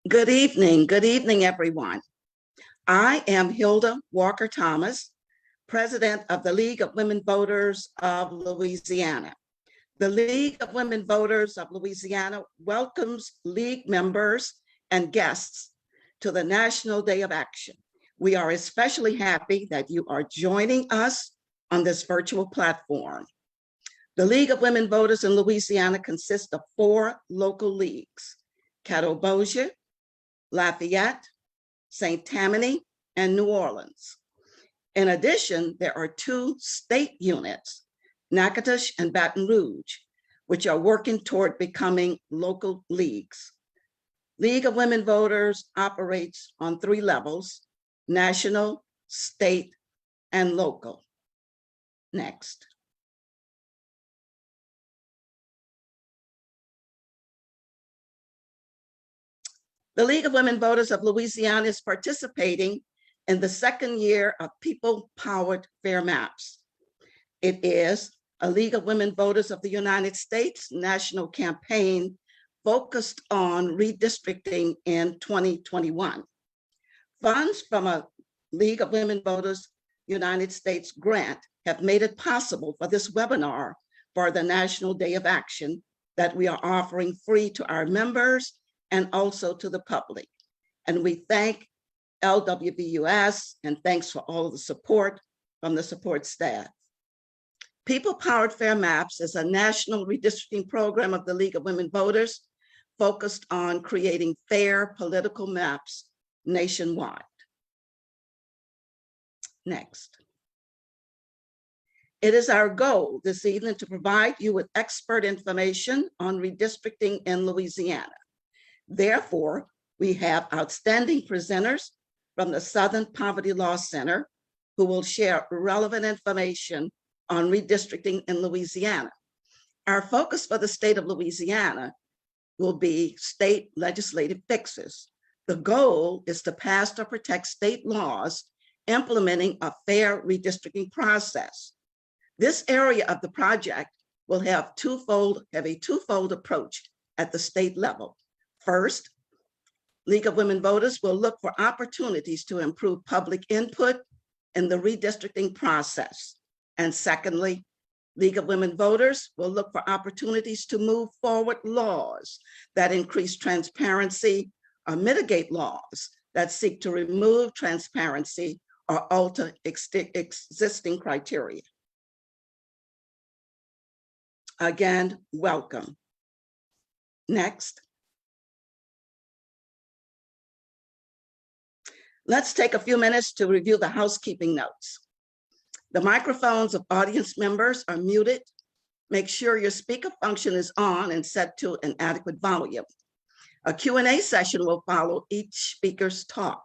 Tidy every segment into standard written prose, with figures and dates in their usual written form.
Good evening, everyone. I am Hilda Walker Thomas, President of the League of Women Voters of Louisiana. The League of Women Voters of Louisiana welcomes League members and guests to the National Day of Action. We are especially happy that you are joining us on this virtual platform. The League of Women Voters in Louisiana consists of 4 local leagues: Catawba, Lafayette, St. Tammany, and New Orleans. In addition, there are 2 state units, Natchitoches and Baton Rouge, which are working toward becoming local leagues. League of Women Voters operates on 3 levels: national, state, and local. Next. The League of Women Voters of Louisiana is participating in the 2nd year of People-Powered Fair Maps. It is a League of Women Voters of the United States national campaign focused on redistricting in 2021. Funds from a League of Women Voters United States grant have made it possible for this webinar for the National Day of Action that we are offering free to our members and also to the public. And we thank LWVUS and thanks for all of the support from the support staff. People-Powered Fair Maps is a national redistricting program of the League of Women Voters focused on creating fair political maps nationwide. Next. It is our goal this evening to provide you with expert information on redistricting in Louisiana. Therefore, we have outstanding presenters from the Southern Poverty Law Center who will share relevant information on redistricting in Louisiana. Our focus for the state of Louisiana will be state legislative fixes. The goal is to pass or protect state laws implementing a fair redistricting process. This area of the project will have a twofold approach at the state level. First, League of Women Voters will look for opportunities to improve public input in the redistricting process. And secondly, League of Women Voters will look for opportunities to move forward laws that increase transparency or mitigate laws that seek to remove transparency or alter existing criteria. Again, welcome. Next. Let's take a few minutes to review the housekeeping notes. The microphones of audience members are muted. Make sure your speaker function is on and set to an adequate volume. A Q&A session will follow each speaker's talk.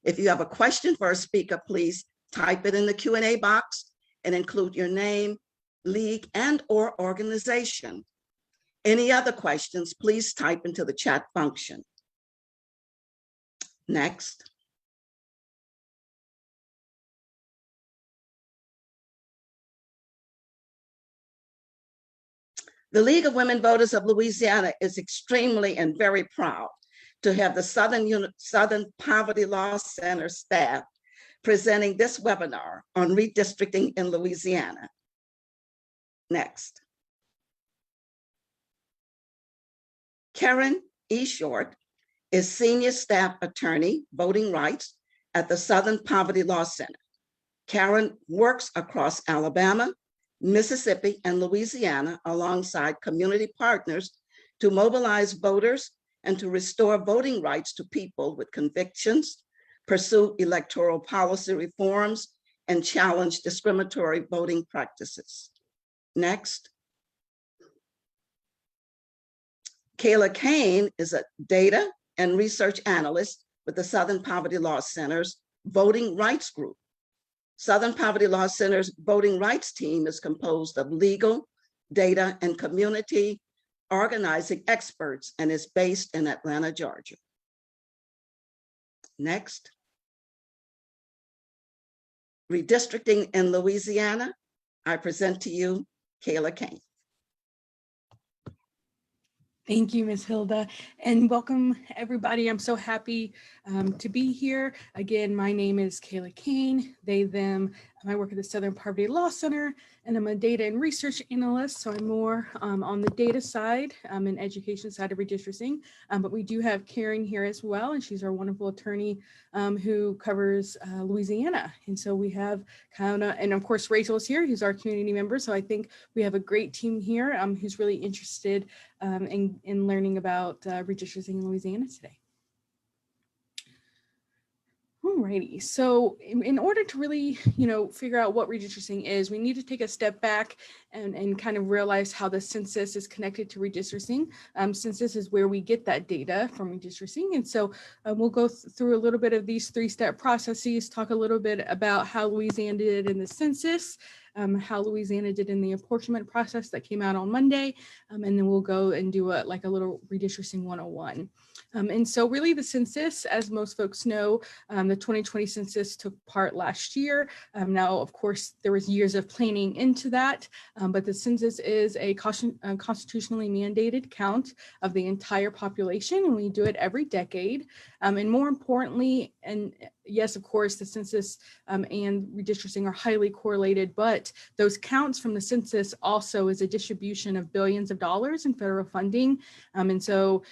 If you have a question for a speaker, please type it in the Q&A box and include your name, league, and/or organization. Any other questions, please type into the chat function. Next. The League of Women Voters of Louisiana is extremely and very proud to have the Southern Poverty Law Center staff presenting this webinar on redistricting in Louisiana. Next. Karen E. Short is Senior Staff Attorney, Voting Rights at the Southern Poverty Law Center. Karen works across Alabama, Mississippi, and Louisiana alongside community partners to mobilize voters and to restore voting rights to people with convictions, pursue electoral policy reforms, and challenge discriminatory voting practices. Next. Kayla Kane is a data and research analyst with the Southern Poverty Law Center's Voting Rights Group. Southern Poverty Law Center's voting rights team is composed of legal, data, and community organizing experts and is based in Atlanta, Georgia. Next. Redistricting in Louisiana, I present to you Kayla Kane. Thank you, Ms. Hilda, and welcome everybody. I'm so happy to be here. Again, my name is Kayla Kane, they, them. I work at the Southern Poverty Law Center, and I'm a data and research analyst, so I'm more on the data side and education side of redistricting. But we do have Karen here as well, and she's our wonderful attorney who covers Louisiana. And so we have kind of, and of course Rachel's here, who's our community member. So I think we have a great team here who's really interested in learning about redistricting in Louisiana today. Alrighty, so in order to really, figure out what redistricting is, we need to take a step back and kind of realize how the census is connected to redistricting. Census is where we get that data from redistricting. And so we'll go through a little bit of these three-step processes, talk a little bit about how Louisiana did in the census, how Louisiana did in the apportionment process that came out on Monday, and then we'll go and do a little redistricting 101. And so really the census, as most folks know, the 2020 census took part last year. Now, of course, there was years of planning into that, but the census is a constitutionally mandated count of the entire population, and we do it every decade. And more importantly, and yes, of course, the census and redistricting are highly correlated, but those counts from the census also is a distribution of billions of dollars in federal funding. And so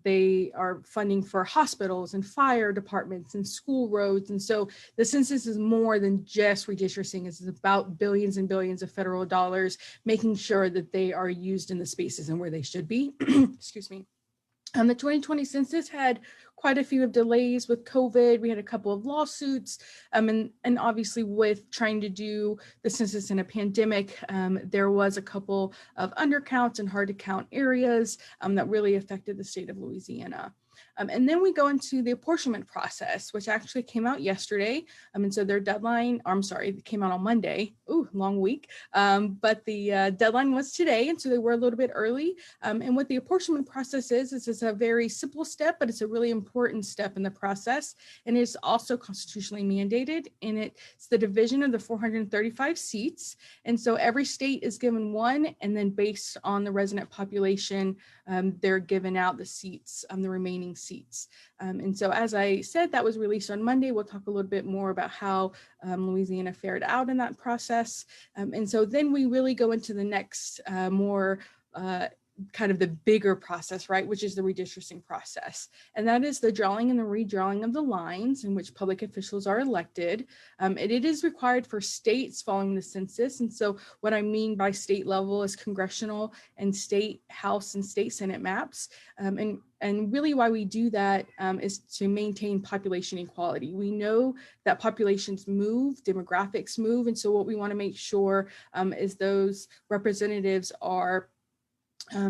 they are funding for hospitals and fire departments and school roads. And so the census is more than just redistricting. It's about billions and billions of federal dollars, making sure that they are used in the spaces and where they should be. Excuse me. The 2020 census had quite a few of delays with COVID. We had a couple of lawsuits, and obviously with trying to do the census in a pandemic, there was a couple of undercounts and hard to count areas that really affected the state of Louisiana. And then we go into the apportionment process, which actually came out yesterday. And so their deadline, it came out on Monday. Ooh, long week. But the deadline was today. And so they were a little bit early. And what the apportionment process is it's a very simple step, but it's a really important step in the process. And it's also constitutionally mandated. And it's the division of the 435 seats. And so every state is given one, and then based on the resident population, they're given out the seats, the remaining seats. And so as I said, that was released on Monday. We'll talk a little bit more about how Louisiana fared out in that process. And so then we really go into the next more kind of the bigger process, right, which is the redistricting process. And that is the drawing and the redrawing of the lines in which public officials are elected. And it is required for states following the census. And so what I mean by state level is congressional and state House and state Senate maps. And really why we do that is to maintain population equality. We know that populations move, demographics move. And so what we want to make sure is those representatives are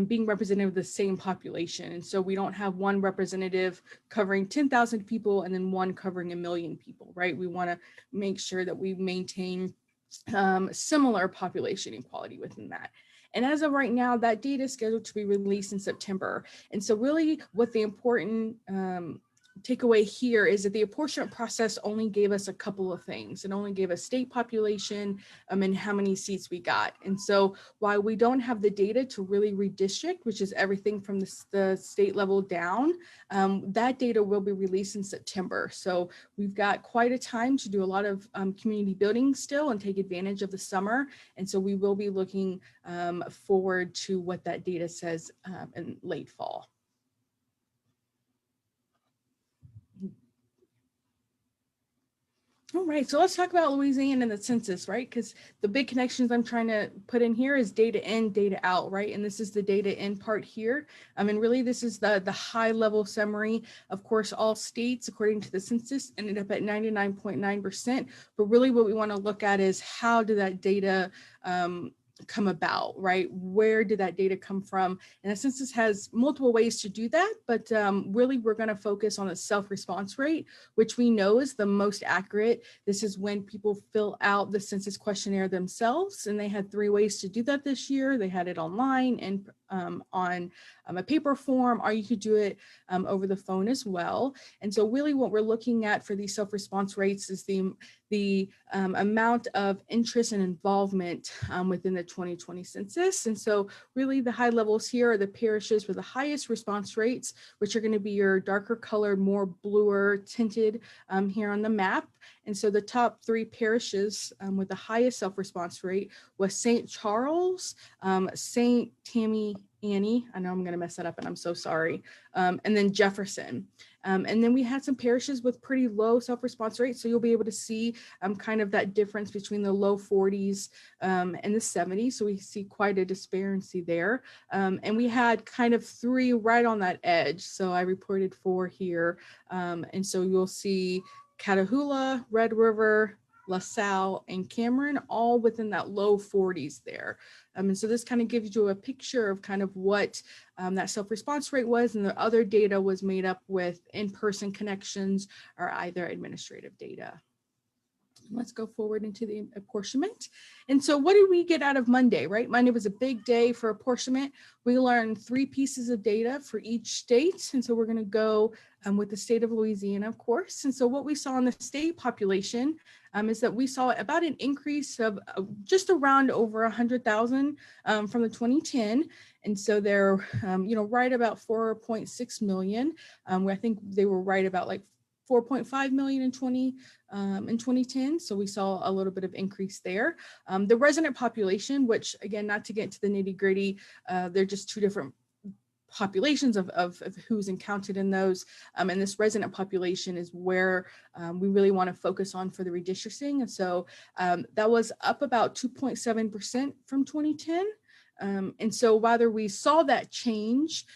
being representative of the same population. And so we don't have one representative covering 10,000 people and then one covering 1 million people, right? We want to make sure that we maintain similar population equality within that. And as of right now, that data is scheduled to be released in September. And so really what the important takeaway here is that the apportionment process only gave us a couple of things. It only gave us state population and how many seats we got. And so while we don't have the data to really redistrict, which is everything from the state level down, that data will be released in September. So we've got quite a time to do a lot of community building still and take advantage of the summer. And so we will be looking forward to what that data says in late fall. All right, so let's talk about Louisiana and the census, right? Because the big connections I'm trying to put in here is data in, data out, right? And this is the data in part here. And really this is the high level summary. Of course, all states, according to the census, ended up at 99.9%. But really what we want to look at is how did that data come about, right? Where did that data come from? And the census has multiple ways to do that, but really we're going to focus on the self-response rate, which we know is the most accurate. This is when people fill out the census questionnaire themselves, and they had 3 ways to do that this year. They had it online, on a paper form, or you could do it over the phone as well. And so really what we're looking at for these self-response rates is the amount of interest and involvement within the 2020 census. And so really the high levels here are the parishes with the highest response rates, which are going to be your darker colored, more bluer tinted here on the map. And so the top 3 parishes with the highest self-response rate was St. Charles, St. Tammy Annie, I know I'm going to mess that up and I'm so sorry, and then Jefferson. And then we had some parishes with pretty low self-response rates. So you'll be able to see kind of that difference between the low 40s and the 70s. So we see quite a disparity there. And we had kind of 3 right on that edge. So I reported 4 here. And so you'll see Catahoula, Red River, LaSalle, and Cameron, all within that low 40s there. And so this kind of gives you a picture of kind of what that self-response rate was, and the other data was made up with in-person connections or either administrative data. Let's go forward into the apportionment. And so what did we get out of Monday, right? Monday was a big day for apportionment. We learned 3 pieces of data for each state. And so we're going to go with the state of Louisiana, of course. And so what we saw in the state population is that we saw about an increase of just around over 100,000 from the 2010. And so they're, right about 4.6 million. I think they were right about like 4.5 million in 2010. So we saw a little bit of increase there. The resident population, which again, not to get into the nitty gritty, they're just 2 different populations of who's counted in those. And this resident population is where we really want to focus on for the redistricting. And so that was up about 2.7% from 2010. And so whether we saw that change,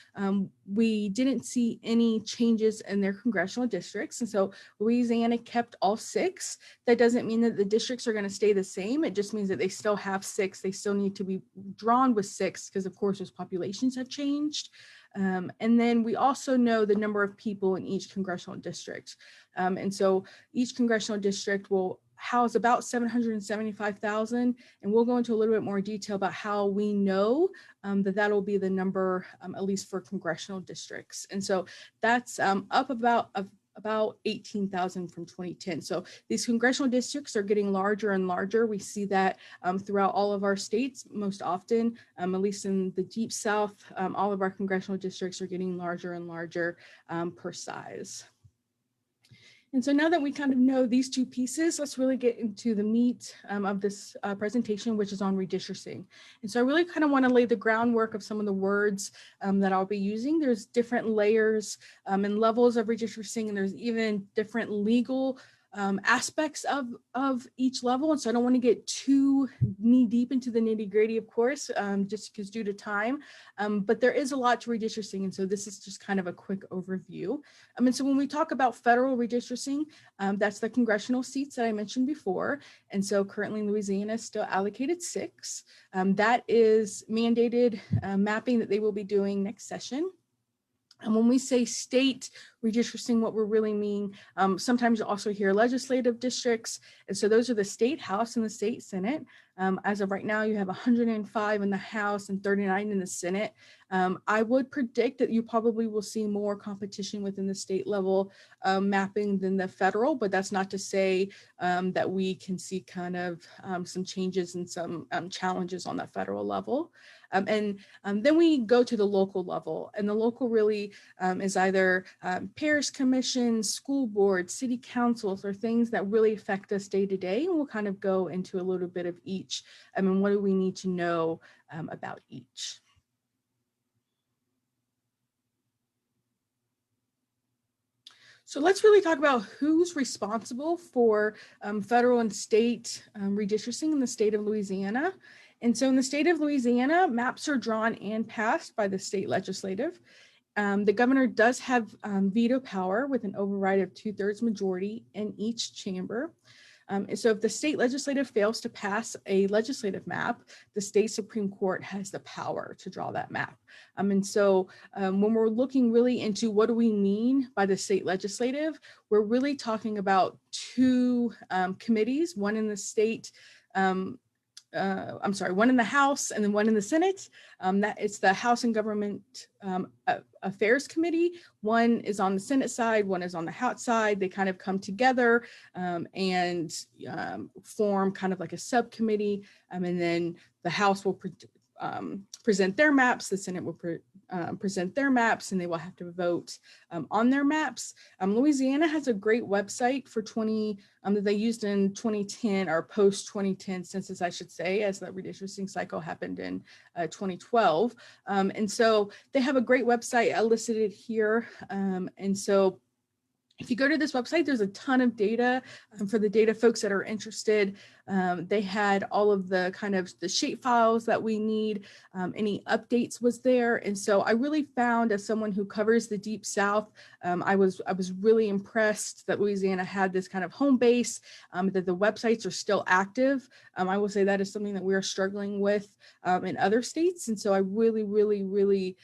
we didn't see any changes in their congressional districts. And so Louisiana kept all 6. That doesn't mean that the districts are going to stay the same. It just means that they still have 6. They still need to be drawn with 6 because of course those populations have changed. And then we also know the number of people in each congressional district. And so each congressional district will house about 775,000. And we'll go into a little bit more detail about how we know that that'll be the number, at least for congressional districts. And so that's up about 18,000 from 2010. So these congressional districts are getting larger and larger. We see that throughout all of our states, most often, at least in the Deep South, all of our congressional districts are getting larger and larger per size. And so now that we kind of know these 2 pieces, let's really get into the meat of this presentation, which is on redistricting. And so I really kind of want to lay the groundwork of some of the words that I'll be using. There's different layers and levels of redistricting, and there's even different legal aspects of each level. And so I don't want to get too knee deep into the nitty gritty, of course, just because due to time, but there is a lot to redistricting. And so this is just kind of a quick overview. And so when we talk about federal redistricting, that's the congressional seats that I mentioned before. And so currently Louisiana is still allocated 6. That is mandated mapping that they will be doing next session. And when we say state redistricting, what we really mean, sometimes you also hear legislative districts. And so those are the state house and the state senate. As of right now, you have 105 in the House and 39 in the Senate. I would predict that you probably will see more competition within the state level mapping than the federal, but that's not to say that we can see kind of some changes and some challenges on that federal level. And then we go to the local level, and the local really is either parish commissions, school boards, city councils, or things that really affect us day to day. And we'll kind of go into a little bit of each. And what do we need to know about each? So let's really talk about who's responsible for federal and state redistricting in the state of Louisiana. And so in the state of Louisiana, maps are drawn and passed by the state legislative. The governor does have veto power with an override of 2/3 majority in each chamber. And so if the state legislative fails to pass a legislative map, the state Supreme Court has the power to draw that map. And so when we're looking really into what do we mean by the state legislative, we're really talking about 2 committees, one in the state one in the House and then one in the Senate. That it's the House and Government Affairs Committee. One is on the Senate side, one is on the House side. They kind of come together and form kind of like a subcommittee. And then the House will present their maps, the Senate will present their maps, and they will have to vote on their maps. Louisiana has a great website for that they used in 2010 or post 2010 census, I should say, as that redistricting cycle happened in 2012. And so they have a great website. I listed it here. And so if you go to this website, there's a ton of data for the data folks that are interested. They had all of the kind of the shape files that we need. Any updates was there. And so I really found, as someone who covers the Deep South, I was really impressed that Louisiana had this kind of home base, that the websites are still active. I will say that is something that we are struggling with in other states. And so I really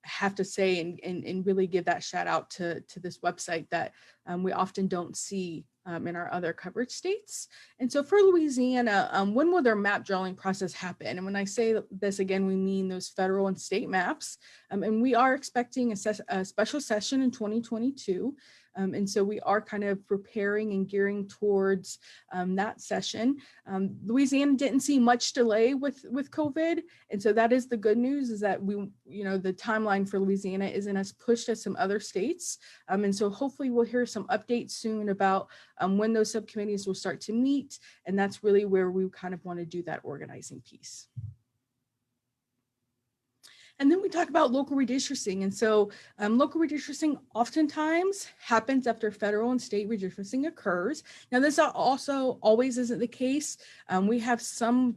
have to say and really give that shout out to this website that we often don't see in our other coverage states. And so for Louisiana, when will their map drawing process happen? And when I say this again, we mean those federal and state maps. And we are expecting a special session in 2022. And so we are kind of preparing and gearing towards that session. Louisiana didn't see much delay with COVID. And so that is the good news, is that the timeline for Louisiana isn't as pushed as some other states. And so hopefully we'll hear some updates soon about when those subcommittees will start to meet. And that's really where we kind of want to do that organizing piece. And then we talk about local redistricting. And so local redistricting oftentimes happens after federal and state redistricting occurs. Now, this also always isn't the case. We have some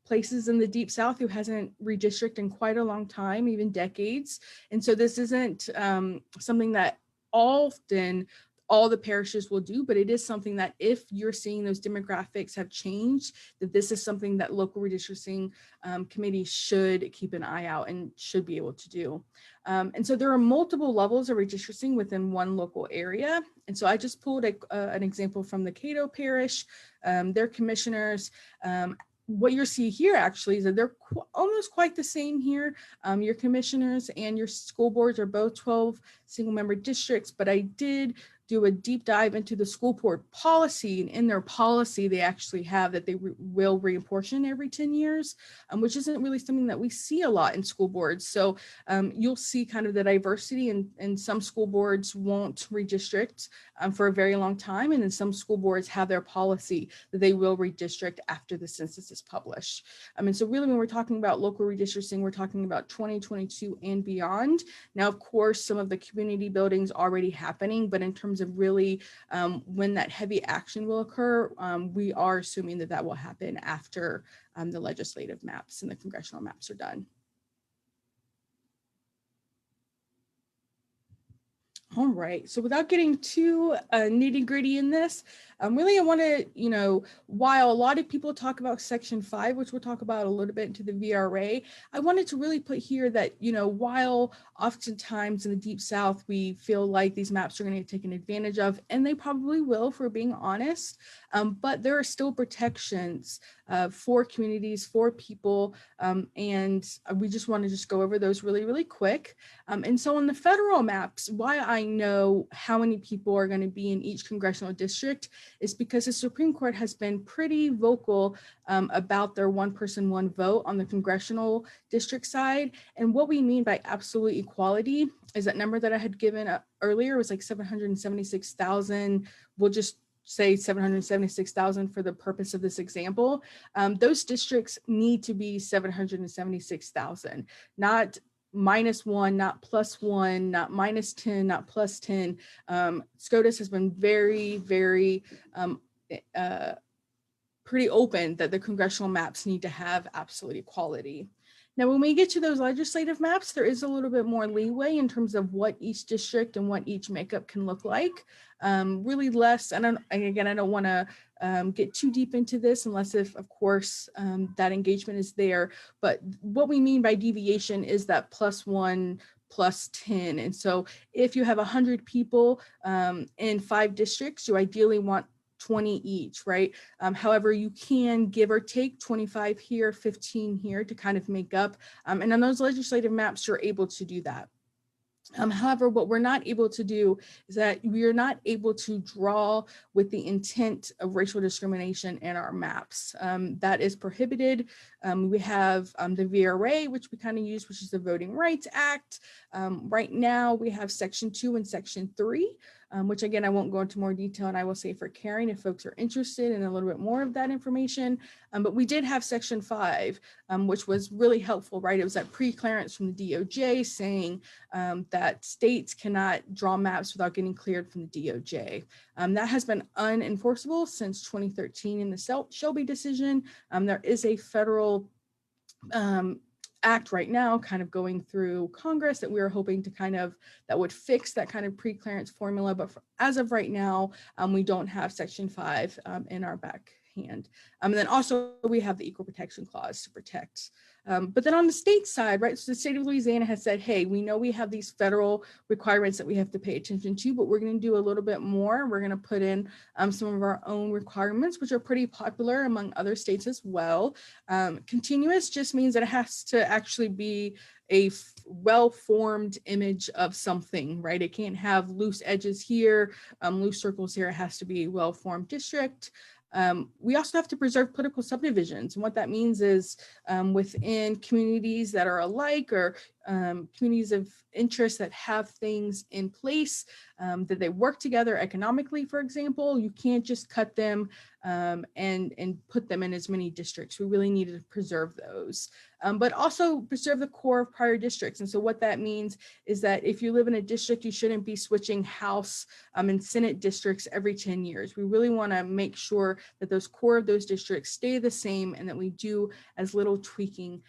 places in the Deep South who hasn't redistricted in quite a long time, even decades. And so this isn't something that often all the parishes will do, but it is something that if you're seeing those demographics have changed, that this is something that local redistricting committees should keep an eye out and should be able to do. And so there are multiple levels of redistricting within one local area. And so I just pulled an example from the Cato Parish, their commissioners. What you see here actually is that they're almost quite the same here. Your commissioners and your school boards are both 12 single member districts, but I did do a deep dive into the school board policy, and in their policy they actually have that they will reapportion every 10 years, which isn't really something that we see a lot in school boards. So you'll see kind of the diversity, and some school boards won't redistrict for a very long time, and then some school boards have their policy that they will redistrict after the census is published. And so really when we're talking about local redistricting, we're talking about 2022 and beyond. Now, of course, some of the community buildings already happening, but in terms of really when that heavy action will occur, we are assuming that that will happen after the legislative maps and the congressional maps are done. All right, so without getting too nitty gritty in this, really I want to, while a lot of people talk about Section 5, which we'll talk about a little bit into the VRA, I wanted to really put here that, while oftentimes in the Deep South, we feel like these maps are going to get taken advantage of, and they probably will, if we're being honest, but there are still protections for communities, for people, and we just want to just go over those really, really quick. And so on the federal maps, why I know how many people are going to be in each congressional district is because the Supreme Court has been pretty vocal about their one person, one vote on the congressional district side. And what we mean by absolute equality is that number that I had given earlier was like 776,000. We'll just say 776,000 for the purpose of this example. Those districts need to be 776,000, not -1, not +1, not -10, not +10. SCOTUS has been very, very pretty open that the congressional maps need to have absolute equality. Now, when we get to those legislative maps, there is a little bit more leeway in terms of what each district and what each makeup can look like. Really less, and again, I don't want to get too deep into this unless if, of course, that engagement is there. But what we mean by deviation is that +1, +10. And so if you have 100 people in 5 districts, you ideally want 20 each, right? However, you can give or take 25 here, 15 here to kind of make up. And on those legislative maps, you're able to do that. However, what we're not able to do is that we are not able to draw with the intent of racial discrimination in our maps. That is prohibited. We have the VRA, which we kind of use, which is the Voting Rights Act. Right now, we have Section 2 and Section 3, which again, I won't go into more detail, and I will say for Karen, if folks are interested in a little bit more of that information. But we did have Section 5, which was really helpful, right? It was that pre-clearance from the DOJ saying that states cannot draw maps without getting cleared from the DOJ. That has been unenforceable since 2013 in the Shelby decision. There is a federal act right now kind of going through Congress that we are hoping to that would fix that kind of pre-clearance formula. But as of right now, we don't have Section 5 in our backhand. And then also we have the Equal Protection Clause to protect. But then on the state side, right, so the state of Louisiana has said, hey, we know we have these federal requirements that we have to pay attention to, but we're going to do a little bit more. We're going to put in some of our own requirements, which are pretty popular among other states as well. Continuous just means that it has to actually be a well-formed image of something, right? It can't have loose edges here, loose circles here. It has to be a well-formed district. We also have to preserve political subdivisions. And what that means is within communities that are alike or communities of interest that have things in place, that they work together economically, for example, you can't just cut them and put them in as many districts. We really need to preserve those, but also preserve the core of prior districts. And so what that means is that if you live in a district, you shouldn't be switching House and Senate districts every 10 years. We really want to make sure that those core of those districts stay the same and that we do as little tweaking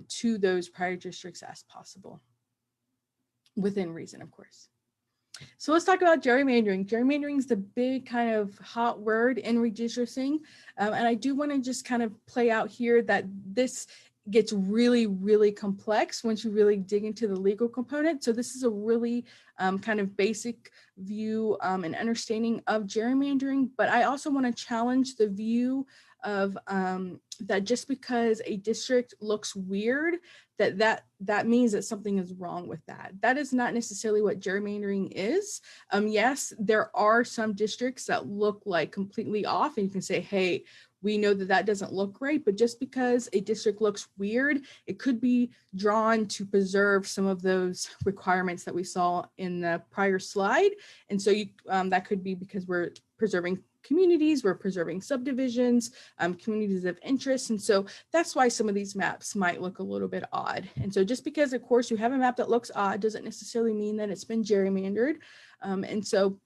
to those prior districts as possible, within reason, of course. So let's talk about gerrymandering. Gerrymandering is the big kind of hot word in redistricting. And I do want to just kind of play out here that this gets really, really complex once you really dig into the legal component. So this is a really kind of basic view and understanding of gerrymandering, but I also want to challenge the view of that just because a district looks weird, that means that something is wrong with that. That is not necessarily what gerrymandering is. Yes, there are some districts that look like completely off, and you can say, hey, we know that that doesn't look right, but just because a district looks weird, it could be drawn to preserve some of those requirements that we saw in the prior slide. And so that could be because we're preserving communities, we're preserving subdivisions, communities of interest. And so that's why some of these maps might look a little bit odd. And so just because, of course, you have a map that looks odd doesn't necessarily mean that it's been gerrymandered.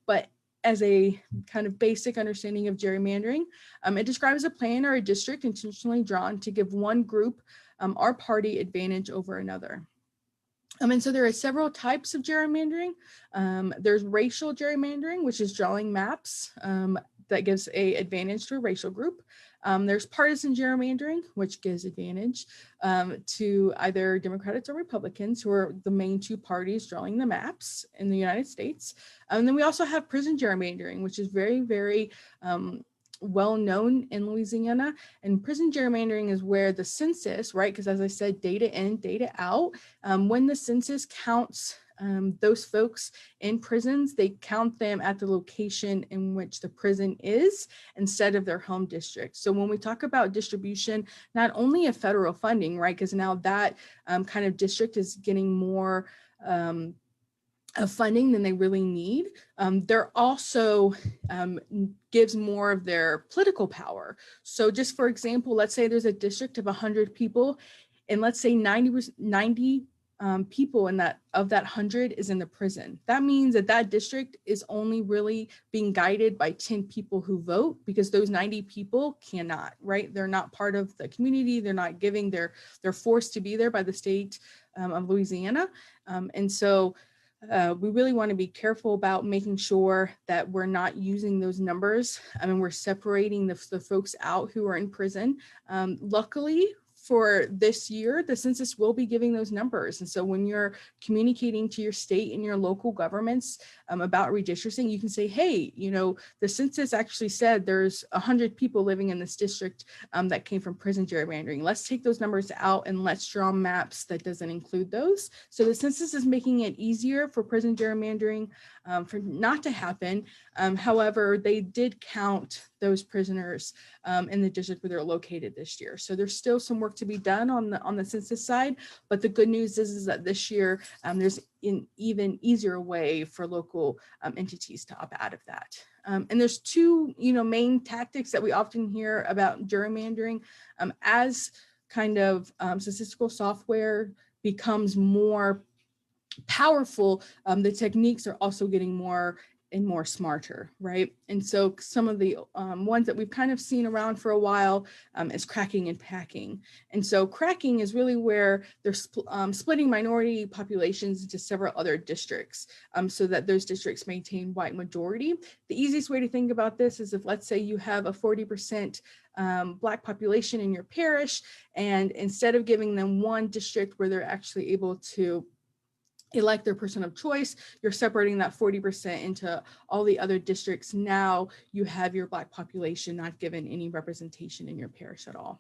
But as a kind of basic understanding of gerrymandering, it describes a plan or a district intentionally drawn to give one group or party advantage over another. And so there are several types of gerrymandering. There's racial gerrymandering, which is drawing maps that gives an advantage to a racial group. There's partisan gerrymandering, which gives advantage to either Democrats or Republicans, who are the main two parties drawing the maps in the United States. And then we also have prison gerrymandering, which is very, very well known in Louisiana. And prison gerrymandering is where the census, right? Because as I said, data in, data out. When the census counts those folks in prisons, they count them at the location in which the prison is instead of their home district. So when we talk about distribution, not only of federal funding, right? Because now that kind of district is getting more of funding than they really need. They're also gives more of their political power. So just for example, let's say there's a district of 100 people, and let's say 90 people of that 100 is in the prison. That means that that district is only really being guided by 10 people who vote, because those 90 people cannot, right? They're not part of the community. They're not giving, they're forced to be there by the state of Louisiana. And so we really want to be careful about making sure that we're not using those numbers. I mean, we're separating the folks out who are in prison. Luckily for this year, the census will be giving those numbers. And so when you're communicating to your state and your local governments about redistricting, you can say, hey, you know, the census actually said there's 100 people living in this district that came from prison gerrymandering. Let's take those numbers out and let's draw maps that doesn't include those. So the census is making it easier for prison gerrymandering for not to happen. However, they did count those prisoners in the district where they're located this year. So there's still some work to be done on the census side, but the good news is that this year there's an even easier way for local entities to opt out of that. And there's two, you know, main tactics that we often hear about gerrymandering. As kind of statistical software becomes more powerful, the techniques are also getting more and more smarter, right? And so some of the ones that we've kind of seen around for a while is cracking and packing. And so cracking is really where they're splitting minority populations into several other districts so that those districts maintain white majority. The easiest way to think about this is if, let's say, you have a 40% Black population in your parish, and instead of giving them one district where they're actually able to elect their person of choice, you're separating that 40% into all the other districts. Now you have your Black population not given any representation in your parish at all.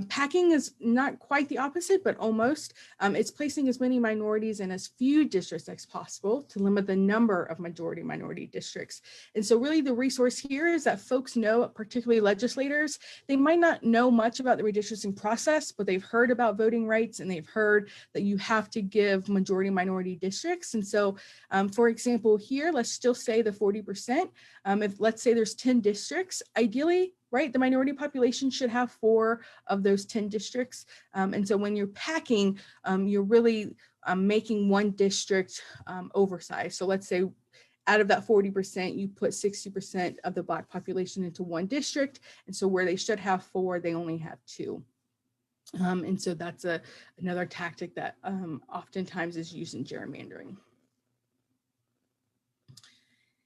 Packing is not quite the opposite, but almost. It's placing as many minorities in as few districts as possible to limit the number of majority minority districts. And so really the resource here is that folks know, particularly legislators, they might not know much about the redistricting process, but they've heard about voting rights and they've heard that you have to give majority minority districts. And so, for example, here, let's still say the 40%. If let's say there's 10 districts, ideally, right, the minority population should have 4 of those 10 districts. And so when you're packing, you're really making one district oversized. So let's say out of that 40%, you put 60% of the Black population into one district. And so where they should have 4, they only have 2. And so that's another tactic that oftentimes is used in gerrymandering.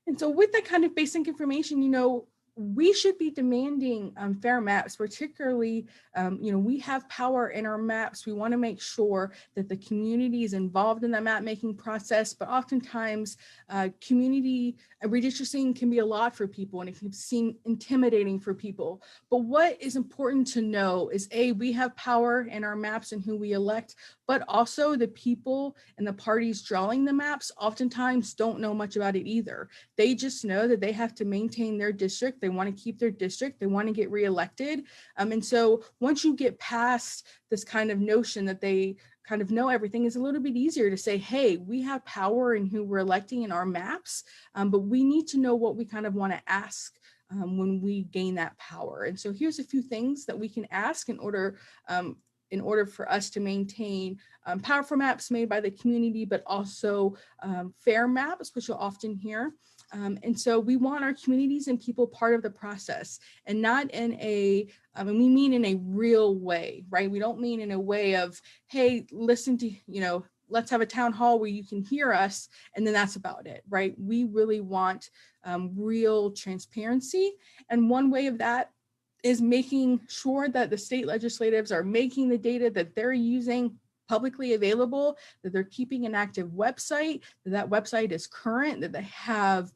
And so with that kind of basic information, you know, we should be demanding fair maps, particularly, you know, we have power in our maps. We want to make sure that the community is involved in that map making process, but oftentimes community redistricting can be a lot for people and it can seem intimidating for people. But what is important to know is we have power in our maps and who we elect, but also the people and the parties drawing the maps oftentimes don't know much about it either. They just know that they have to maintain their district. They want to keep their district. They want to get reelected. And so once you get past this kind of notion that they kind of know everything, it's a little bit easier to say, hey, we have power in who we're electing in our maps, but we need to know what we kind of want to ask when we gain that power. And so here's a few things that we can ask in order for us to maintain powerful maps made by the community, but also fair maps, which you'll often hear. And so we want our communities and people part of the process, and not in a, and we mean in a real way, right? We don't mean in a way of, hey, listen to, you know, let's have a town hall where you can hear us, and then that's about it, right? We really want real transparency. And one way of that is making sure that the state legislatives are making the data that they're using publicly available, that they're keeping an active website, that website is current, that they have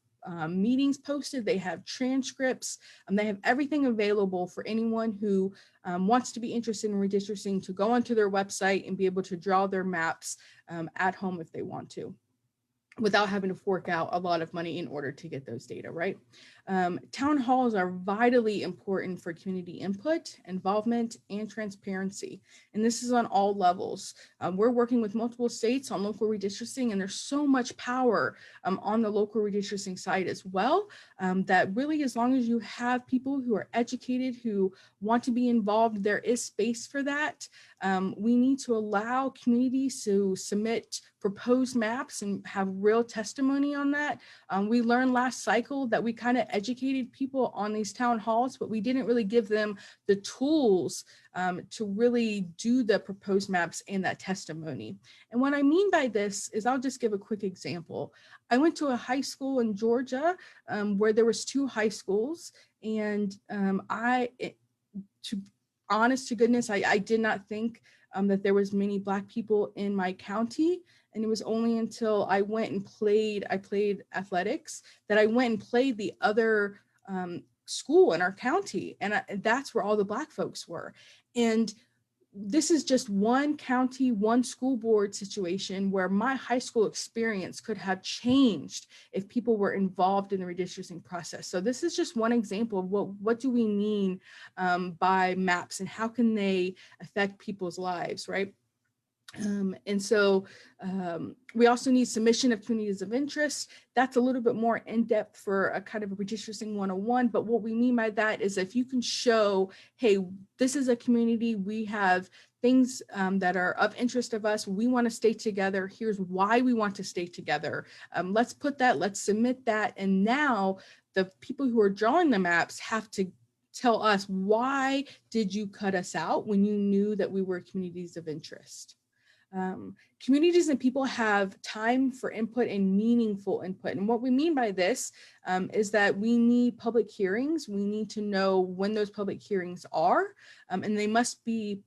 meetings posted, they have transcripts, they have everything available for anyone who wants to be interested in redistricting to go onto their website and be able to draw their maps at home if they want to, without having to fork out a lot of money in order to get those data, right? Town halls are vitally important for community input, involvement, and transparency. And this is on all levels. We're working with multiple states on local redistricting, and there's so much power on the local redistricting side as well, that really, as long as you have people who are educated, who want to be involved, there is space for that. We need to allow communities to submit proposed maps and have real testimony on that. We learned last cycle that we kind of educated people on these town halls, but we didn't really give them the tools to really do the proposed maps and that testimony. And what I mean by this is, I'll just give a quick example. I went to a high school in Georgia where there was 2 high schools, and to honest to goodness, I did not think that there was many Black people in my county. And it was only until I went and I played athletics, that I went and played the other school in our county. And that's where all the Black folks were. And this is just one county, one school board situation where my high school experience could have changed if people were involved in the redistricting process. So this is just one example of what do we mean by maps, and how can they affect people's lives, right? And so we also need submission of communities of interest. That's a little bit more in depth for a kind of a redistricting 101. But what we mean by that is if you can show, hey, this is a community, we have things that are of interest of us, we want to stay together, here's why we want to stay together. Let's put that, let's submit that. And now the people who are drawing the maps have to tell us, why did you cut us out when you knew that we were communities of interest? Communities and people have time for input and meaningful input. And what we mean by this is that we need public hearings. We need to know when those public hearings are, and they must be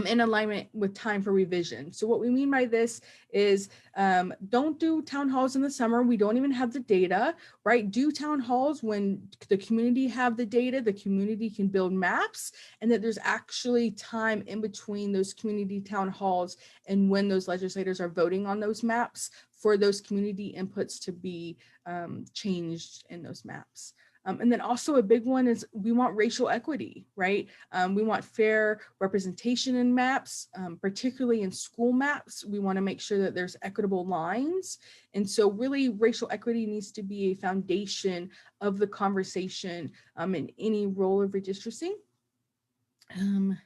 in alignment with time for revision. So what we mean by this is don't do town halls in the summer. We don't even have the data, right? Do town halls when the community have the data, the community can build maps, and that there's actually time in between those community town halls and when those legislators are voting on those maps for those community inputs to be changed in those maps. And then also a big one is we want racial equity, right? We want fair representation in maps, particularly in school maps. We want to make sure that there's equitable lines. And so really racial equity needs to be a foundation of the conversation in any role of redistricting. And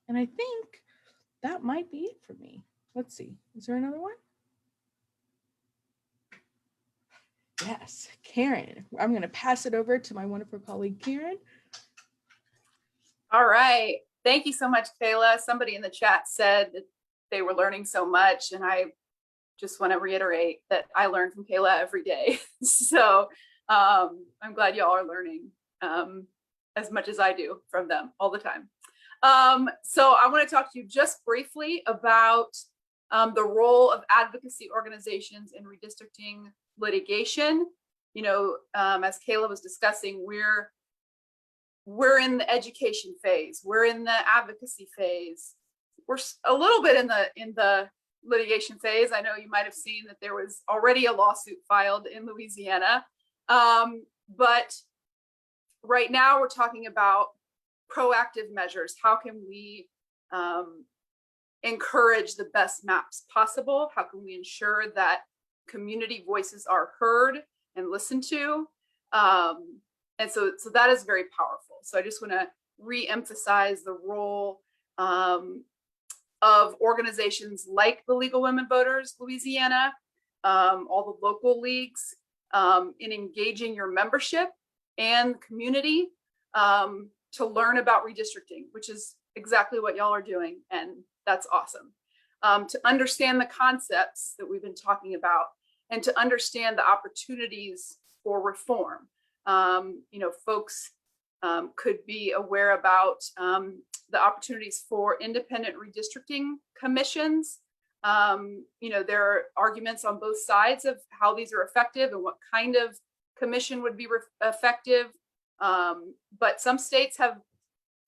I think that might be it for me. Let's see, is there another one? Yes, Karen. I'm going to pass it over to my wonderful colleague, Karen. All right. Thank you so much, Kayla. Somebody in the chat said that they were learning so much, and I just want to reiterate that I learn from Kayla every day. So I'm glad y'all are learning as much as I do from them all the time. So I want to talk to you just briefly about the role of advocacy organizations in redistricting litigation. You know, as Kayla was discussing, we're in the education phase, we're in the advocacy phase, we're a little bit in the litigation phase. I know you might have seen that there was already a lawsuit filed in Louisiana, but right now we're talking about proactive measures. How can we encourage the best maps possible? How can we ensure that community voices are heard and listened to? And so that is very powerful. So I just want to re-emphasize the role of organizations like the League of Women Voters Louisiana, all the local leagues, in engaging your membership and community to learn about redistricting, which is exactly what y'all are doing, and that's awesome. To understand the concepts that we've been talking about, and to understand the opportunities for reform. You know, folks could be aware about the opportunities for independent redistricting commissions. You know, there are arguments on both sides of how these are effective and what kind of commission would be effective. But some states have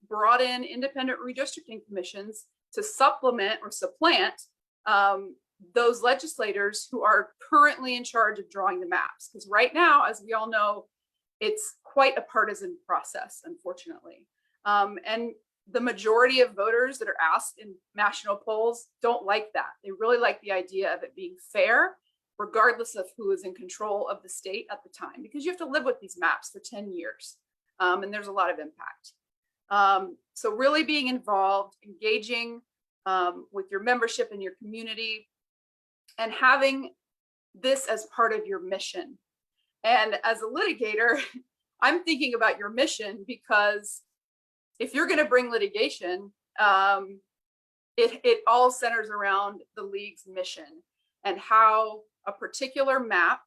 brought in independent redistricting commissions to supplement or supplant those legislators who are currently in charge of drawing the maps. Because right now, as we all know, it's quite a partisan process, unfortunately. And the majority of voters that are asked in national polls don't like that. They really like the idea of it being fair, regardless of who is in control of the state at the time, because you have to live with these maps for 10 years. And there's a lot of impact. So really being involved, engaging with your membership and your community, and having this as part of your mission. And as a litigator, I'm thinking about your mission, because if you're going to bring litigation, it all centers around the league's mission and how a particular map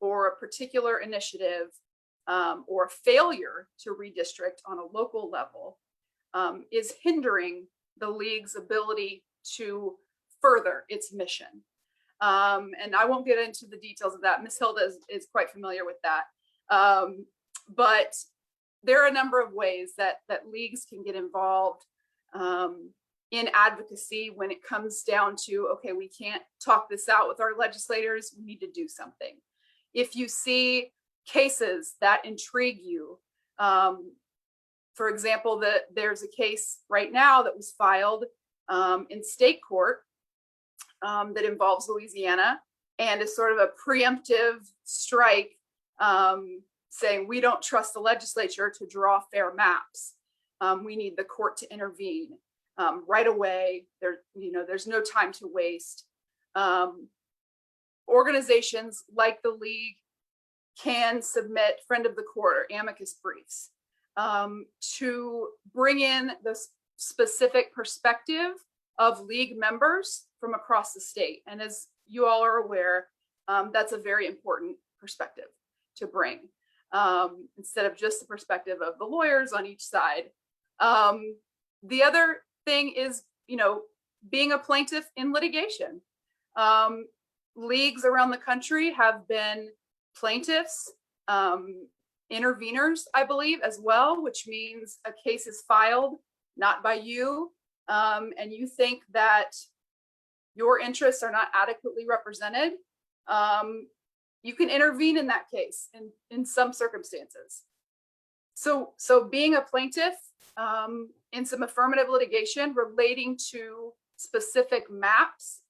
or a particular initiative or a failure to redistrict on a local level is hindering the league's ability to further its mission. And I won't get into the details of that. Ms. Hilda is quite familiar with that. But there are a number of ways that leagues can get involved in advocacy when it comes down to, okay, we can't talk this out with our legislators, we need to do something. If you see cases that intrigue you, for example, there's a case right now that was filed in state court that involves Louisiana and is sort of a preemptive strike saying we don't trust the legislature to draw fair maps. We need the court to intervene right away. There's no time to waste. Organizations like the League can submit friend of the court or amicus briefs to bring in the specific perspective of League members from across the state. And as you all are aware, that's a very important perspective to bring, instead of just the perspective of the lawyers on each side. The other thing is, being a plaintiff in litigation. Leagues around the country have been plaintiffs, interveners, I believe, as well, which means a case is filed not by you, and you think that your interests are not adequately represented. You can intervene in that case in some circumstances. So being a plaintiff in some affirmative litigation relating to specific maps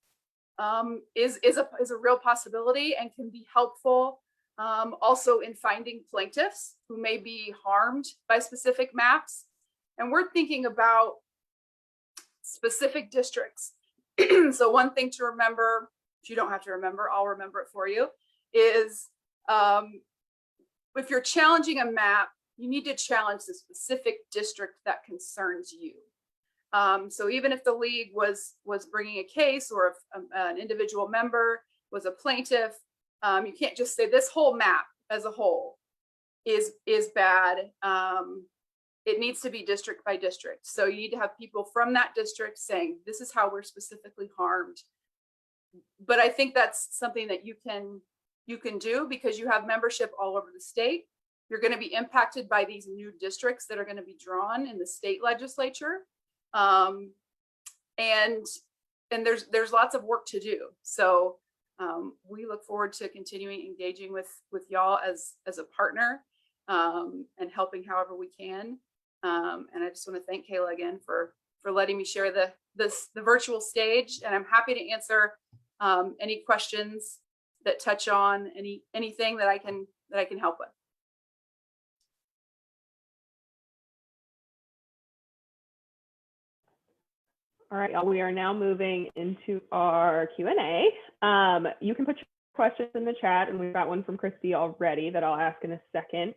is a real possibility and can be helpful also in finding plaintiffs who may be harmed by specific maps. And we're thinking about specific districts. So one thing to remember, if you don't have to remember, I'll remember it for you, is if you're challenging a map, you need to challenge the specific district that concerns you. So even if the League was bringing a case, or if an individual member was a plaintiff, you can't just say this whole map as a whole is bad. It needs to be district by district. So you need to have people from that district saying, this is how we're specifically harmed. But I think that's something that you can do because you have membership all over the state. You're going to be impacted by these new districts that are going to be drawn in the state legislature. And there's lots of work to do. So we look forward to continuing engaging with y'all as a partner and helping however we can. And I just want to thank Kayla again for letting me share the virtual stage. And I'm happy to answer any questions that touch on anything that I can help with. All right, y'all, we are now moving into our Q&A. You can put your questions in the chat, and we've got one from Christy already that I'll ask in a second.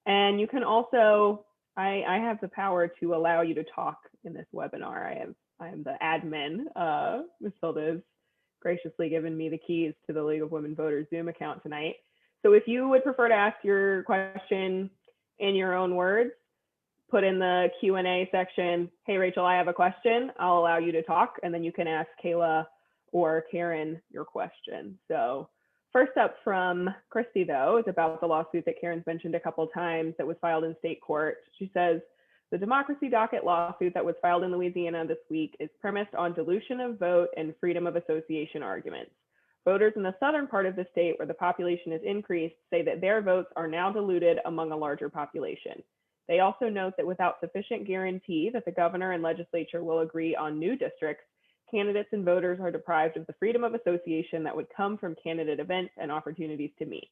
And you can also, I have the power to allow you to talk in this webinar. I am the admin. Ms. Hilda has graciously given me the keys to the League of Women Voters Zoom account tonight. So if you would prefer to ask your question in your own words, put in the Q&A section, hey, Rachel, I have a question. I'll allow you to talk, and then you can ask Kayla or Karen your question. So first up from Christy, though, is about the lawsuit that Karen's mentioned a couple of times that was filed in state court. She says, the democracy docket lawsuit that was filed in Louisiana this week is premised on dilution of vote and freedom of association arguments. Voters in the southern part of the state where the population is increased say that their votes are now diluted among a larger population. They also note that without sufficient guarantee that the governor and legislature will agree on new districts, candidates and voters are deprived of the freedom of association that would come from candidate events and opportunities to meet.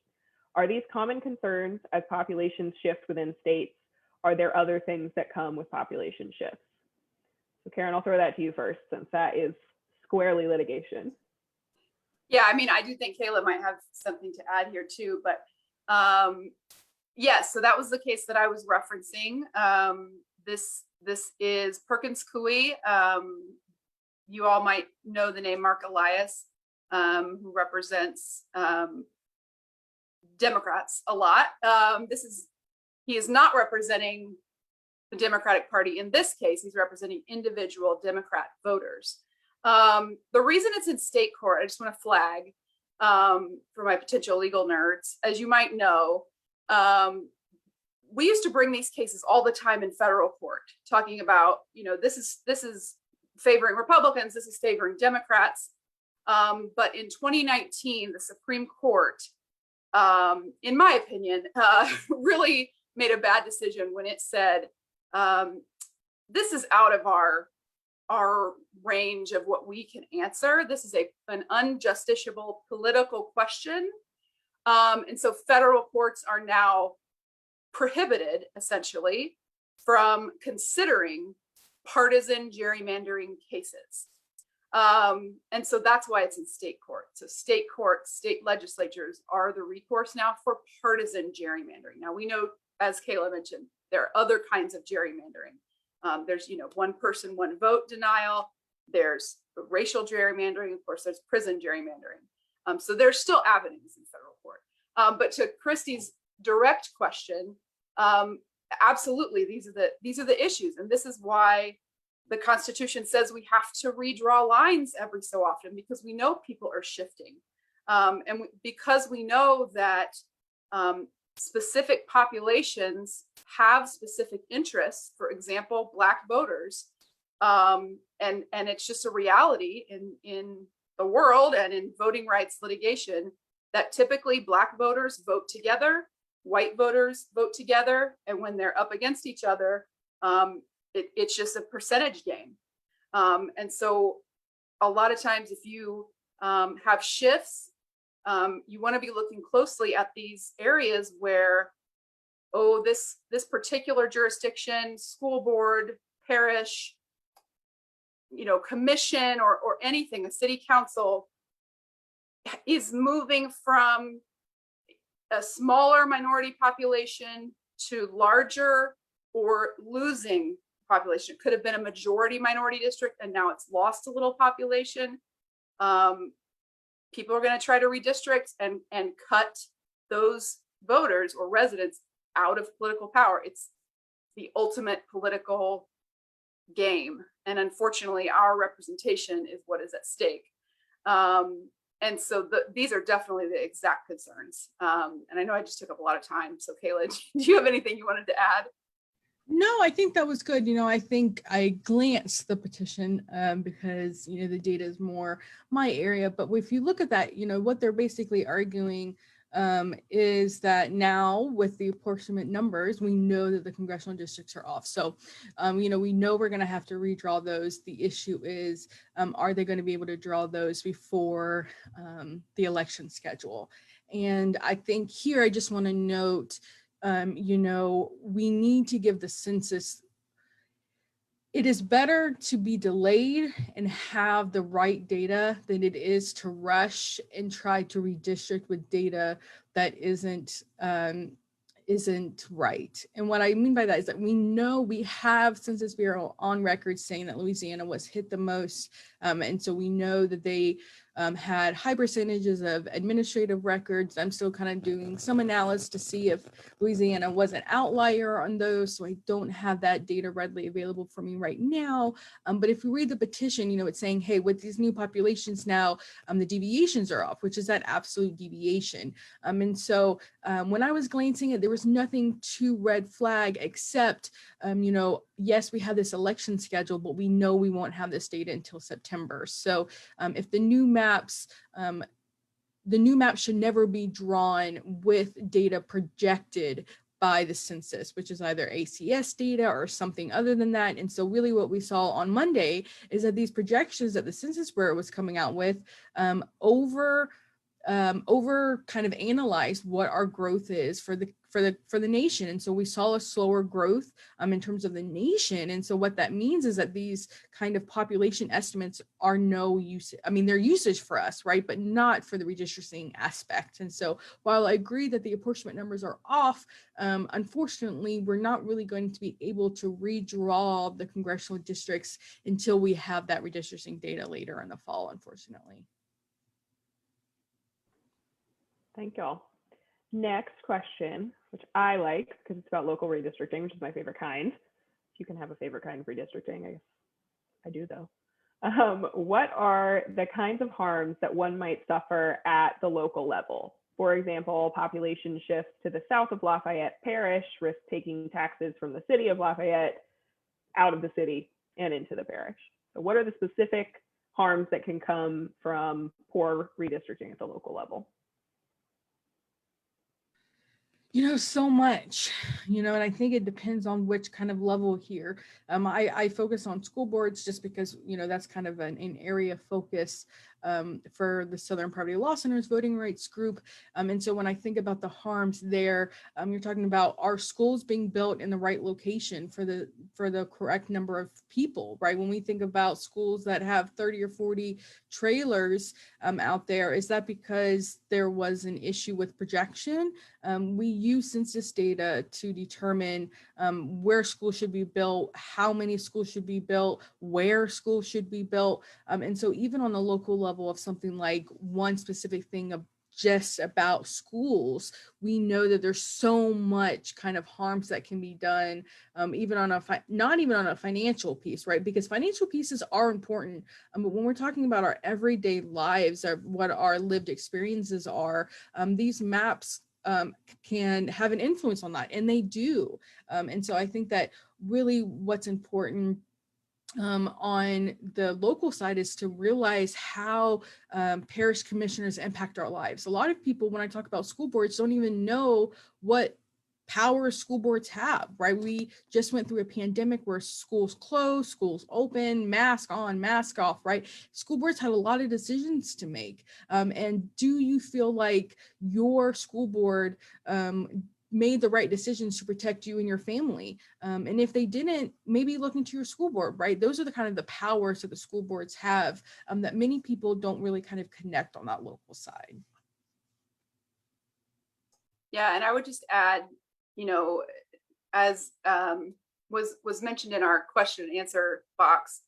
Are these common concerns as populations shift within states? Are there other things that come with population shifts? So Karen, I'll throw that to you first, since that is squarely litigation. Yeah, I mean, I do think Kayla might have something to add here too, but yes, so that was the case that I was referencing. This is Perkins Coie. You all might know the name Mark Elias, who represents Democrats a lot. He is not representing the Democratic Party. In this case, he's representing individual Democrat voters. The reason it's in state court, I just want to flag for my potential legal nerds, as you might know, we used to bring these cases all the time in federal court, talking about, this is favoring Republicans, this is favoring Democrats. But in 2019, the Supreme Court, in my opinion, really made a bad decision when it said, this is out of our range of what we can answer. This is an unjusticiable political question. And so federal courts are now prohibited, essentially, from considering partisan gerrymandering cases. And so that's why it's in state court. So state courts, state legislatures are the recourse now for partisan gerrymandering. Now we know, as Kayla mentioned, there are other kinds of gerrymandering. There's, one person, one vote denial. There's racial gerrymandering. Of course, there's prison gerrymandering. So there's still avenues in federal court. But to Christy's direct question, absolutely, these are the issues, and this is why the Constitution says we have to redraw lines every so often, because we know people are shifting, because we know that specific populations have specific interests. For example, Black voters, and it's just a reality in the world and in voting rights litigation that typically Black voters vote together, white voters vote together, and when they're up against each other, it's just a percentage game. And so a lot of times if you have shifts, you want to be looking closely at these areas where, this particular jurisdiction, school board, parish, commission, or anything, a city council is moving from a smaller minority population to larger, or losing population. It could have been a majority minority district and now it's lost a little population. People are going to try to redistrict and cut those voters or residents out of political power. It's the ultimate political game. And unfortunately, our representation is what is at stake. And so these are definitely the exact concerns. And I know I just took up a lot of time. So Kayla, do you have anything you wanted to add? No, I think that was good. I think I glanced the petition because, the data is more my area. But if you look at that, what they're basically arguing is that now with the apportionment numbers, we know that the congressional districts are off. So, we know we're going to have to redraw those. The issue is, are they going to be able to draw those before the election schedule? And I think here I just want to note, we need to give the census. It is better to be delayed and have the right data than it is to rush and try to redistrict with data that isn't right. And what I mean by that is that we know we have Census Bureau on record saying that Louisiana was hit the most. And so we know that they had high percentages of administrative records. I'm still kind of doing some analysis to see if Louisiana was an outlier on those. So I don't have that data readily available for me right now. But if you read the petition, it's saying, hey, with these new populations now, the deviations are off, which is that absolute deviation. And so when I was glancing at, there was nothing to red flag except, yes, we have this election schedule, but we know we won't have this data until September. So if the new maps should never be drawn with data projected by the census, which is either ACS data or something other than that. And so really what we saw on Monday is that these projections that the Census Bureau was coming out with over kind of analyzed what our growth is for the nation. And so we saw a slower growth in terms of the nation. And so what that means is that these kind of population estimates are no use. I mean, they're usage for us, right? But not for the redistricting aspect. And so while I agree that the apportionment numbers are off, unfortunately, we're not really going to be able to redraw the congressional districts until we have that redistricting data later in the fall, unfortunately. Thank y'all. Next question, which I like because it's about local redistricting, which is my favorite kind. you can have a favorite kind of redistricting. I guess I do though. What are the kinds of harms that one might suffer at the local level? For example, population shifts to the south of Lafayette Parish risk taking taxes from the city of Lafayette out of the city and into the parish. So what are the specific harms that can come from poor redistricting at the local level? So much, and I think it depends on which kind of level here. I focus on school boards just because, that's kind of an area of focus for the Southern Poverty Law Center's voting rights group. And so when I think about the harms there, you're talking about our schools being built in the right location for the correct number of people, right? When we think about schools that have 30 or 40 trailers out there, is that because there was an issue with projection? We use census data to determine where schools should be built, how many schools should be built, where schools should be built. And so even on the local level of something like one specific thing of just about schools, we know that there's so much kind of harms that can be done, even on not even on a financial piece, right? Because financial pieces are important, but when we're talking about our everyday lives, or what our lived experiences are, these maps can have an influence on that, and they do. And so I think that really what's important on the local side is to realize how parish commissioners impact our lives. A lot of people, when I talk about school boards, don't even know what power school boards have, right? We just went through a pandemic where schools closed, schools open, mask on, mask off, right? School boards had a lot of decisions to make. And do you feel like your school board made the right decisions to protect you and your family? And if they didn't, maybe look into your school board, right? Those are the kind of the powers that the school boards have that many people don't really kind of connect on that local side. Yeah, and I would just add, as was mentioned in our question and answer box,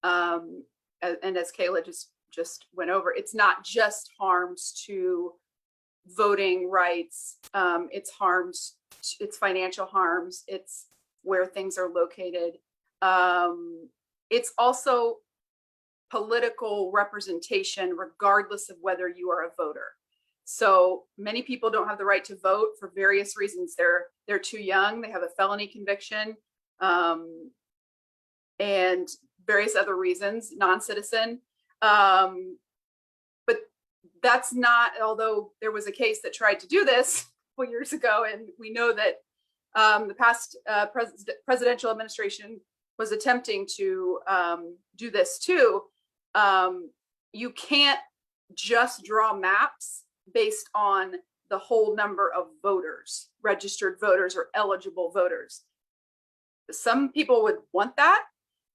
and as Kayla just went over, it's not just harms to voting rights, it's financial harms, it's where things are located. It's also political representation, regardless of whether you are a voter. So many people don't have the right to vote for various reasons. They're too young, they have a felony conviction, and various other reasons, non-citizen. But that's not, although there was a case that tried to do this 4 years ago, and we know that the past presidential administration was attempting to do this too. You can't just draw maps based on the whole number of voters, registered voters or eligible voters. Some people would want that,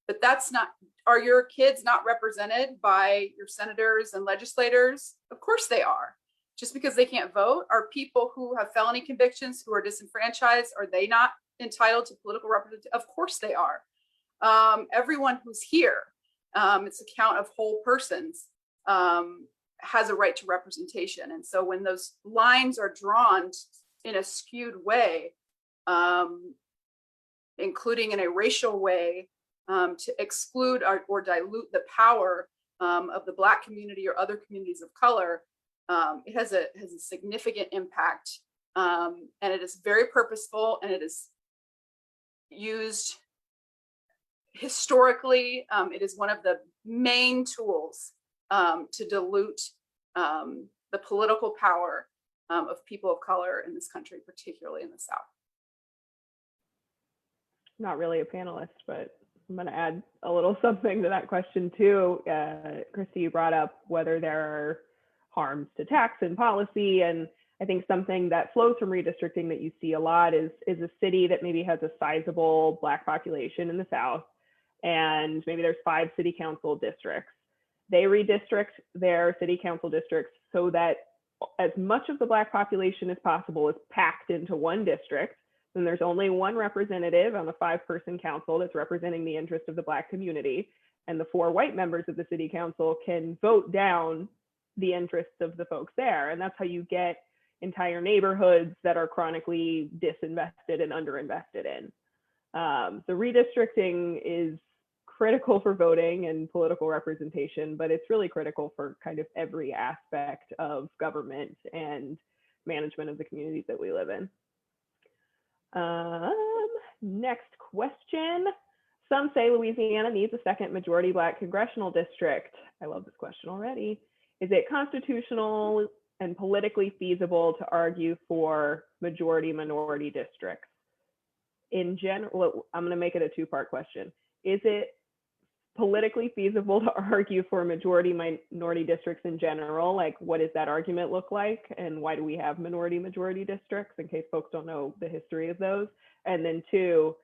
but that's not, are your kids not represented by your senators and legislators? Of course they are. Just because they can't vote, are people who have felony convictions who are disenfranchised, are they not entitled to political representation? Of course they are. Everyone who's here, it's a count of whole persons, has a right to representation. And so when those lines are drawn in a skewed way, including in a racial way, to exclude or dilute the power of the Black community or other communities of color, it has a significant impact, and it is very purposeful, and it is used historically. It is one of the main tools to dilute the political power of people of color in this country, particularly in the South. Not really a panelist, but I'm going to add a little something to that question too. Christy, you brought up whether there are harms to tax and policy, and I think something that flows from redistricting that you see a lot is a city that maybe has a sizable Black population in the South, and maybe there's 5 city council districts. They redistrict their city council districts so that as much of the Black population as possible is packed into one district. Then there's only one representative on the 5-person council that's representing the interest of the Black community, and the 4 white members of the city council can vote down the interests of the folks there. And that's how you get entire neighborhoods that are chronically disinvested and underinvested in. So redistricting is critical for voting and political representation, but it's really critical for kind of every aspect of government and management of the communities that we live in. Next question. Some say Louisiana needs a second majority Black congressional district. I love this question already. Is it constitutional and politically feasible to argue for majority minority districts? In general, I'm going to make it a two-part question. Is it politically feasible to argue for majority minority districts in general? Like, what does that argument look like? And why do we have minority majority districts, in case folks don't know the history of those? And then two,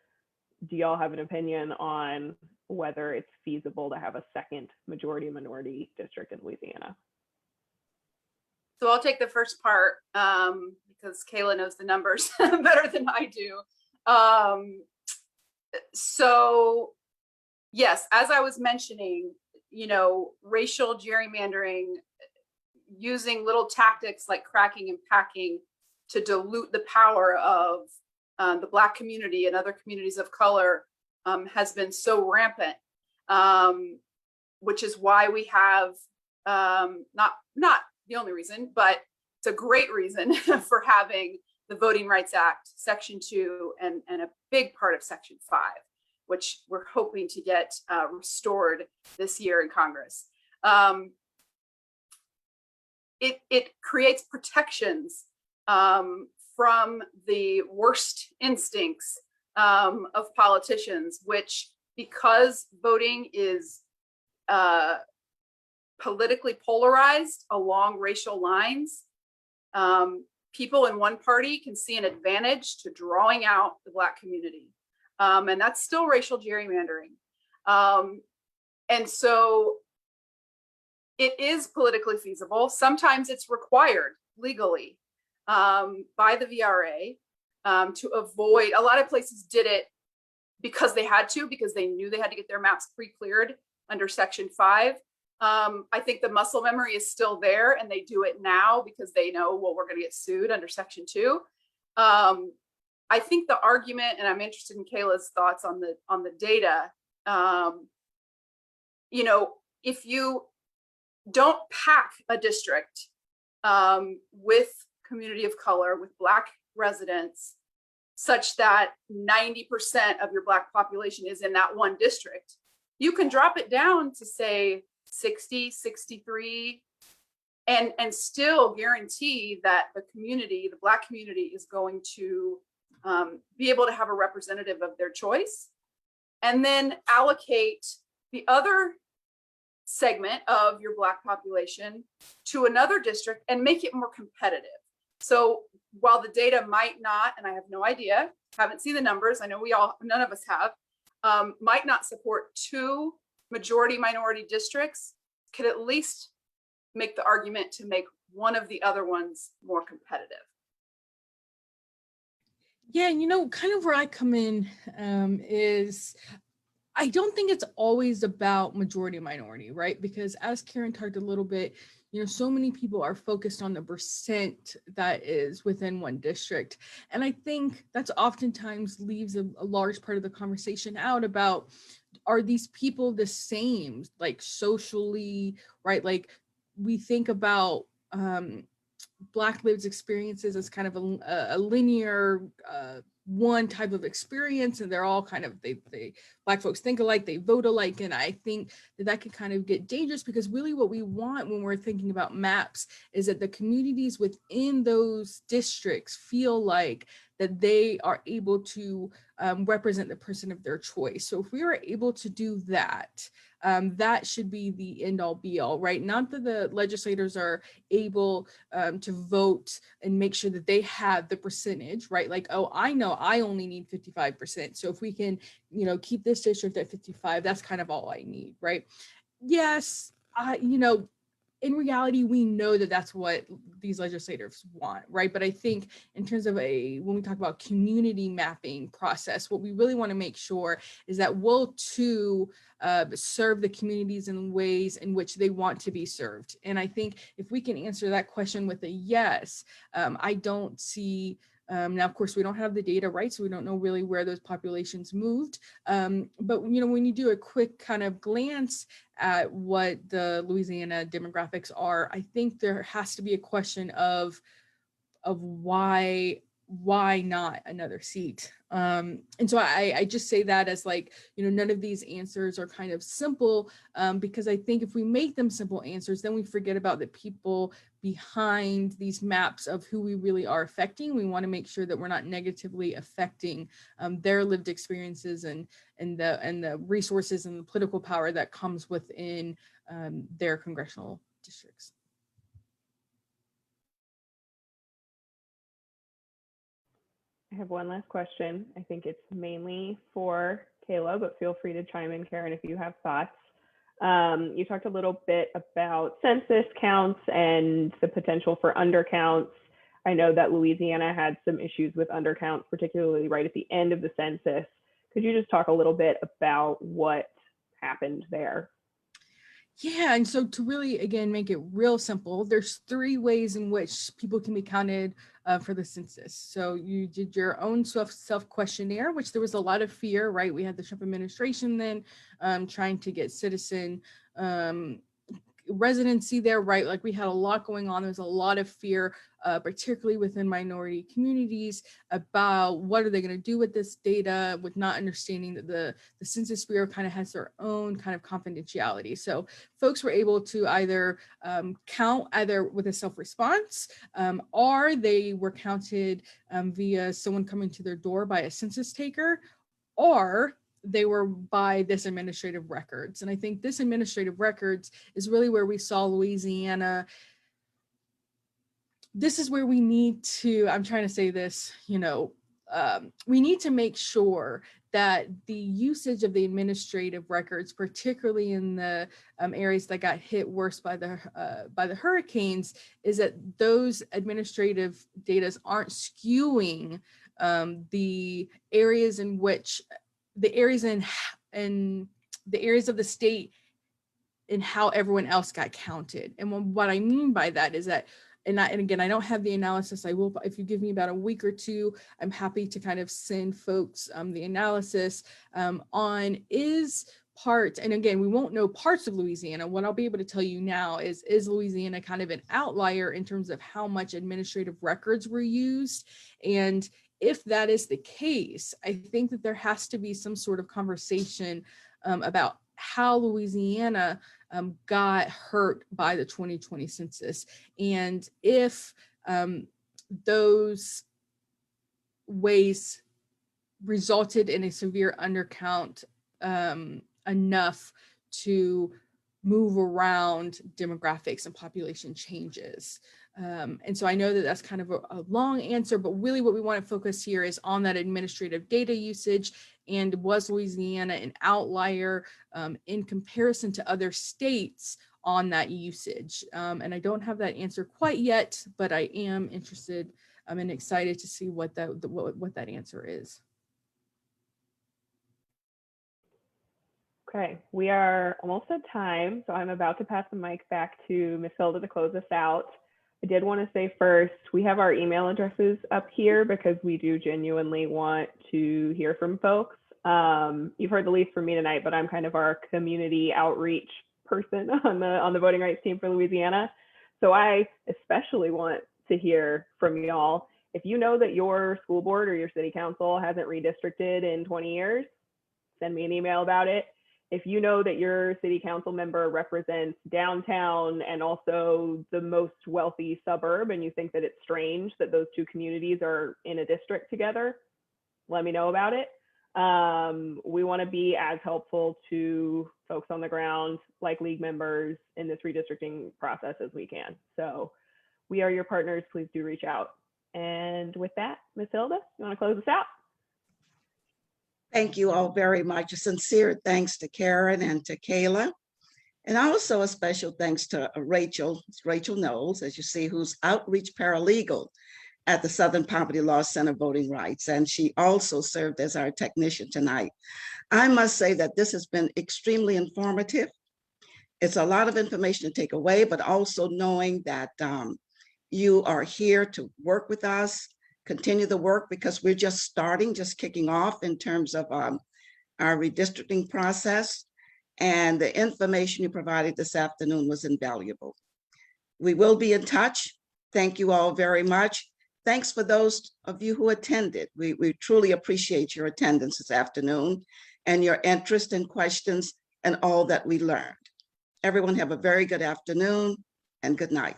do y'all have an opinion on whether it's feasible to have a second majority minority district in Louisiana? So I'll take the first part because Kayla knows the numbers better than I do. So yes, as I was mentioning, you know, racial gerrymandering, using little tactics like cracking and packing to dilute the power of the Black community and other communities of color has been so rampant, which is why we have not the only reason, but it's a great reason for having the Voting Rights Act, Section 2, and a big part of Section 5, which we're hoping to get restored this year in Congress. It creates protections from the worst instincts of politicians, which, because voting is politically polarized along racial lines, people in one party can see an advantage to drawing out the Black community. And that's still racial gerrymandering. And so it is politically feasible. Sometimes it's required legally by the VRA to avoid, a lot of places did it because they had to, because they knew they had to get their maps pre-cleared under Section 5. I think the muscle memory is still there and they do it now because they know, well, we're going to get sued under Section 2. I think the argument, and I'm interested in Kayla's thoughts on the data, you know, if you don't pack a district with community of color, with Black residents, such that 90% of your Black population is in that one district, you can drop it down to say 60, 63, and still guarantee that the community, the Black community, is going to be able to have a representative of their choice, and then allocate the other segment of your Black population to another district and make it more competitive. So while the data might not, and I have no idea, haven't seen the numbers, I know none of us have, might not support two majority minority districts, could at least make the argument to make one of the other ones more competitive. Yeah, you know, kind of where I come in is I don't think it's always about majority minority, right? Because as Karen talked a little bit, you know, so many people are focused on the percent that is within one district. And I think that's oftentimes leaves a large part of the conversation out about, are these people the same, like socially, right? Like we think about Black lived experiences as kind of a linear one type of experience, and they're all kind of, they Black folks think alike, they vote alike, and I think that can kind of get dangerous, because really what we want when we're thinking about maps is that the communities within those districts feel like that they are able to represent the person of their choice. So if we are able to do that, that should be the end all be all, right? Not that the legislators are able to vote and make sure that they have the percentage, right? Like, oh, I know I only need 55%. So if we can, you know, keep this district at 55, that's kind of all I need, right? Yes, you know, in reality, we know that that's what these legislators want, right? But I think in terms of when we talk about community mapping process, what we really want to make sure is that we'll too serve the communities in ways in which they want to be served. And I think if we can answer that question with a yes, I don't see Now, of course, we don't have the data, right? So we don't know really where those populations moved. But, you know, when you do a quick kind of glance at what the Louisiana demographics are, I think there has to be a question of why not another seat. And so I just say that as like, you know, none of these answers are kind of simple, because I think if we make them simple answers, then we forget about the people behind these maps of who we really are affecting. We want to make sure that we're not negatively affecting their lived experiences and the resources and the political power that comes within their congressional districts. I have one last question. I think it's mainly for Kayla, but feel free to chime in, Karen, if you have thoughts. You talked a little bit about census counts and the potential for undercounts. I know that Louisiana had some issues with undercounts, particularly right at the end of the census. Could you just talk a little bit about what happened there? Yeah, and so to really, again, make it real simple, there's 3 ways in which people can be counted for the census. So you did your own self-questionnaire, which there was a lot of fear, right? We had the Trump administration then trying to get citizen residency there, right? Like we had a lot going on. There's a lot of fear, particularly within minority communities, about what are they going to do with this data, with not understanding that the Census Bureau kind of has their own kind of confidentiality. So folks were able to either count either with a self-response, or they were counted via someone coming to their door by a census taker, or they were by this administrative records. And I think this administrative records is really where we saw Louisiana. This is where we need to, I'm trying to say this, you know, we need to make sure that the usage of the administrative records, particularly in the areas that got hit worse by the hurricanes, is that those administrative data aren't skewing the areas in which the areas in the areas of the state and how everyone else got counted. And what I mean by that is that, and again, I don't have the analysis. I will, if you give me about a week or two, I'm happy to kind of send folks the analysis on is part, and again, we won't know parts of Louisiana. What I'll be able to tell you now is Louisiana kind of an outlier in terms of how much administrative records were used? And if that is the case, I think that there has to be some sort of conversation about how Louisiana got hurt by the 2020 census. And if those ways resulted in a severe undercount enough to move around demographics and population changes. And so I know that that's kind of a long answer, but really what we want to focus here is on that administrative data usage. And was Louisiana an outlier in comparison to other states on that usage? And I don't have that answer quite yet, but I am interested and excited to see what that answer is. Okay, we are almost at time, so I'm about to pass the mic back to Ms. Hilda to close us out. I did want to say first, we have our email addresses up here because we do genuinely want to hear from folks. You've heard the least from me tonight, but I'm kind of our community outreach person on the voting rights team for Louisiana. So I especially want to hear from y'all. If you know that your school board or your city council hasn't redistricted in 20 years, send me an email about it. If you know that your city council member represents downtown and also the most wealthy suburb, and you think that it's strange that those two communities are in a district together, let me know about it. We want to be as helpful to folks on the ground, like league members, in this redistricting process as we can. So we are your partners. Please do reach out. And with that, Ms. Hilda, you want to close us out? Thank you all very much. A sincere thanks to Karen and to Kayla. And also a special thanks to Rachel Knowles, as you see, who's outreach paralegal at the Southern Poverty Law Center Voting Rights. And she also served as our technician tonight. I must say that this has been extremely informative. It's a lot of information to take away, but also knowing that you are here to work with us, continue the work because we're just starting, just kicking off in terms of our redistricting process. And the information you provided this afternoon was invaluable. We will be in touch. Thank you all very much. Thanks for those of you who attended. We truly appreciate your attendance this afternoon and your interest and questions and all that we learned. Everyone have a very good afternoon and good night.